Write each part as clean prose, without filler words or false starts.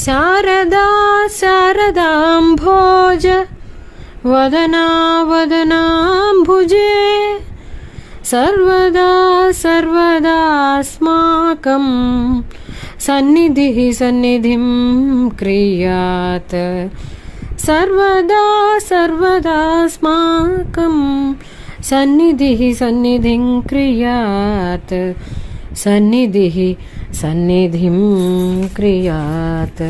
శారదా శారదాంభోజ వదనా వదనాంబుజే సర్వదా సర్వదాస్మాకం సన్నిధిః సన్నిధిం క్రియాత్ సర్వదా సర్వదాస్మాకం సన్నిధిః సన్నిధిం క్రియాత్ సన్నిధిః సన్నిధిం క్రియాత్.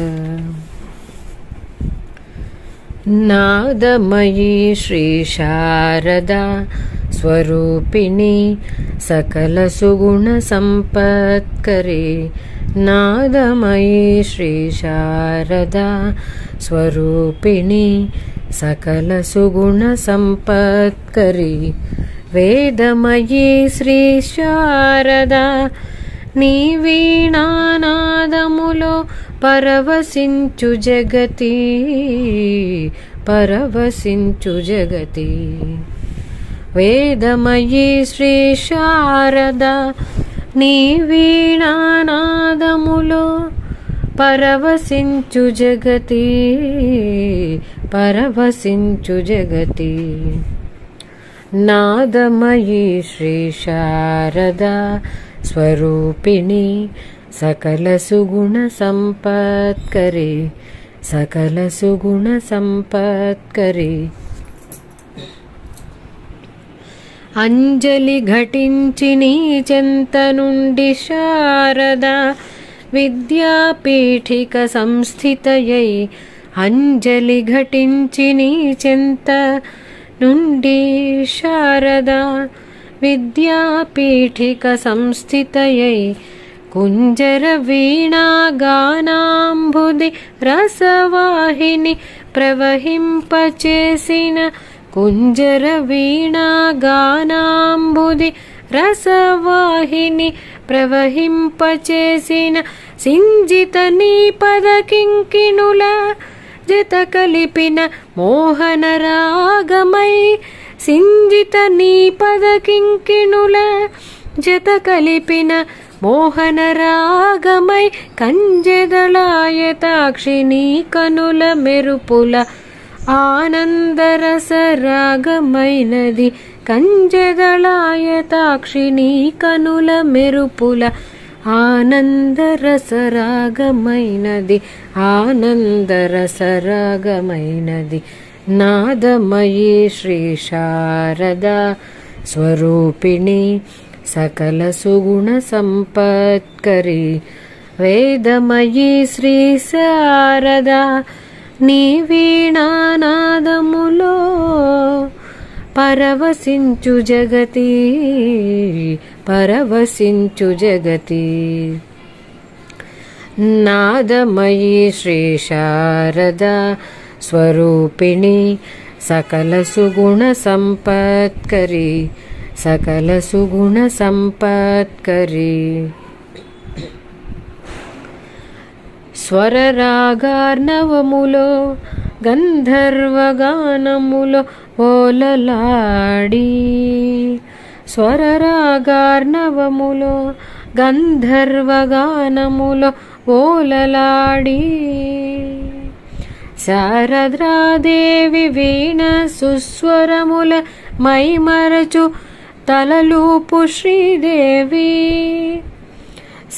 నాదమయీ శ్రీ శారదా స్వరూపిణి సకల సుగుణ సంపత్కరి. నాదమయీ శ్రీ శారదా స్వరూపిణి సకల సుగుణ సంపత్కరి. వేదమయీ శ్రీ శారదా నీ వీణానాదములో పరవశించు జగతి పరవశించు జగతి. వేదమయీ శ్రీ శారదా నీ వీణానాదములో పరవశించు జగతి పరవశించు జగతి. నాదమయీ శ్రీ శారదా స్వరూపిణి సకల సుగుణ సంపత్కరి సకల సుగుణ సంపత్కరి. అంజలి ఘటించి నీ చెంత నుండి శారదా విద్యాపీఠిక సంస్థితయై. అంజలి ఘటించి నీ చెంత నుండి శారదా విద్యాపీఠిక సంస్థితయై. కుంజర వీణా గానాంబుది రసవాహిని ప్రవహింపచేసిన. కుంజర వీణా గానాంబుది రసవాహిని ప్రవహింపచేసిన. సింజిత నీ పద కింకిణుల జత కలిపిన మోహన రాగమై. సింజిత నీ పద కింకిణుల జత కలిపిన మోహన రాగమై. కంజెదళాయతాక్షి నీ కనుల మెరుపుల ఆనందరస రాగమైనది. కంజెదళాయతాక్షి నీ కనుల మెరుపుల ఆనందరస రాగమైనది ఆనందరస రాగమైనది. నాదమయీ శ్రీ శారదా స్వరూపిణి సకల సుగుణ సంపత్కరి. వేదమయీ శ్రీ శారదా నీ వీణానాదములో పరవశించు జగతి పరవశించు జగతి. నాదమయీ శ్రీ శారదా స్వరూపిణి సకల సుగుణ సంపత్కరి సకల సుగుణ సంపత్కరి. స్వరరాగార్ణవములో గంధర్వగానములో ఓలలాడి. స్వరరాగార్ణవములో గంధర్వగానములో ఓలలాడి. శారదాదేవి వీణ సుస్వరముల మైమరచు తలలూపు శ్రీదేవి.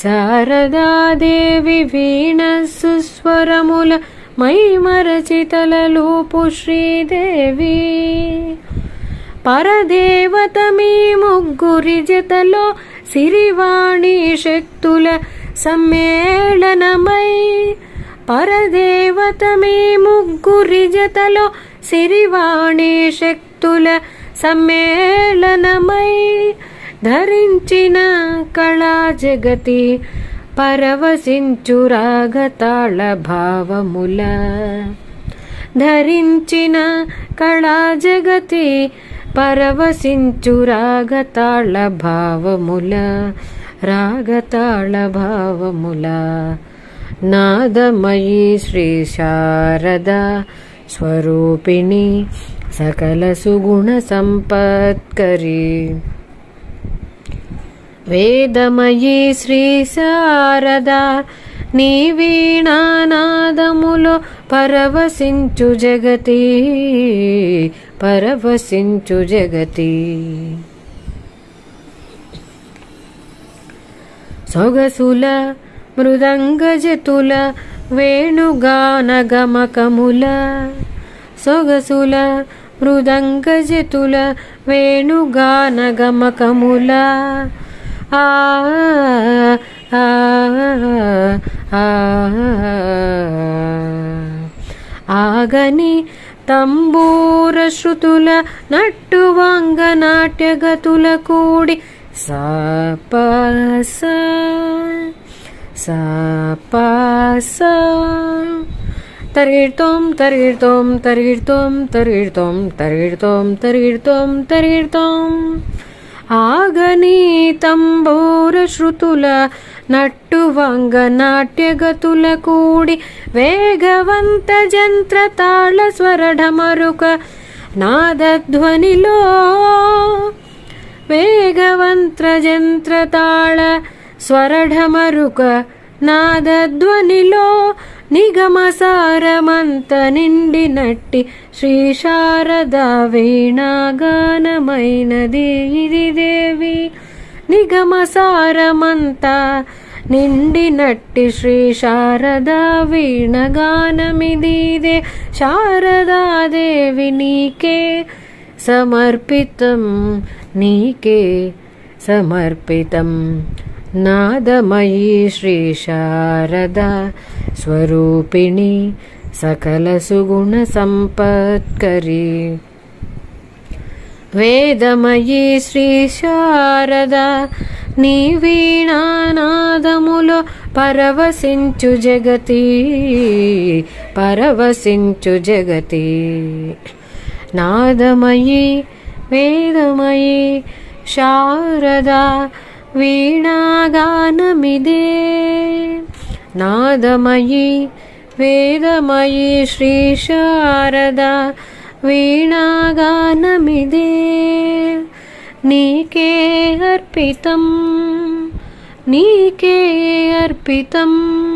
శారదాదేవి వీణ సుస్వరముల మైమరచి తలలూపు శ్రీదేవి. పరదేవత మీ ముగ్గురి జతలో సిరివాణి శక్తుల సమ్మేళనమై. పరదేవత మీ ముగ్గురి జతలో సిరివాణి శక్తుల సమ్మేళనమై. ధరించిన కళా జగతి పరవశించు రాగతాళ భావముల. ధరించిన కళా జగతి పరవశించు రాగతాళ భావముల రాగతాళ భావముల. నాదమయీ శ్రీ శారదా స్వరూపిణి సకల సుగుణ సంపత్కరి. వేదమయీ శ్రీ శారదా నీ వీణానాదములో పరవశించు జగతి పరవశించు జగతి. సొగసుల మృదంగజతుల వేణుగాన గమకముల సొగసుల మృదంగజతుల వేణుగాన గమకముల ఆ ఆగని తంబూర శృతుల నట్టువాంగ నాట్యగతుల కూడి సాపాస సాపాస తరిగిడ్తోం తరిగిడ్తోం తరిగిడ్తోం తరిగిడ్తోం తరిగిడ్తోం తరిగిడ్తోం తరిగిడ్తోం. ఆగని తంబూర శృతుల నట్టువాంగ నాట్యగతుల కూడి వేగవంత జంత్ర తాళ స్వరఢమరుక నాదధ్వనిలో వేగవంత జంత్ర తాళ స్వరఢమరుక నాదధ్వనిలో నిగమసారమంత నిండినట్టి శ్రీ శారదా వీణాగానమైనది ఇది దేవి. నిగమసారమంత నిండినట్టి శ్రీ శారదా వీణగానమిదిదే. శారదాదేవి నీకే సమర్పితం నీకే సమర్పితం. నాదమయీ శ్రీ శారదా స్వరూపిణి సకల సుగుణ సంపత్కరి. వేదమయీ శ్రీ శారదా నీ వీణానాదములో పరవశించు జగతి పరవశించు జగతి. నాదమయీ వేదమయీ శారదా వీణాగానమిదే. నాదమయీ వేదమయీ శ్రీ శారదా వీణాగానమిదే. నీకే అర్పితం నీకే అర్పితం.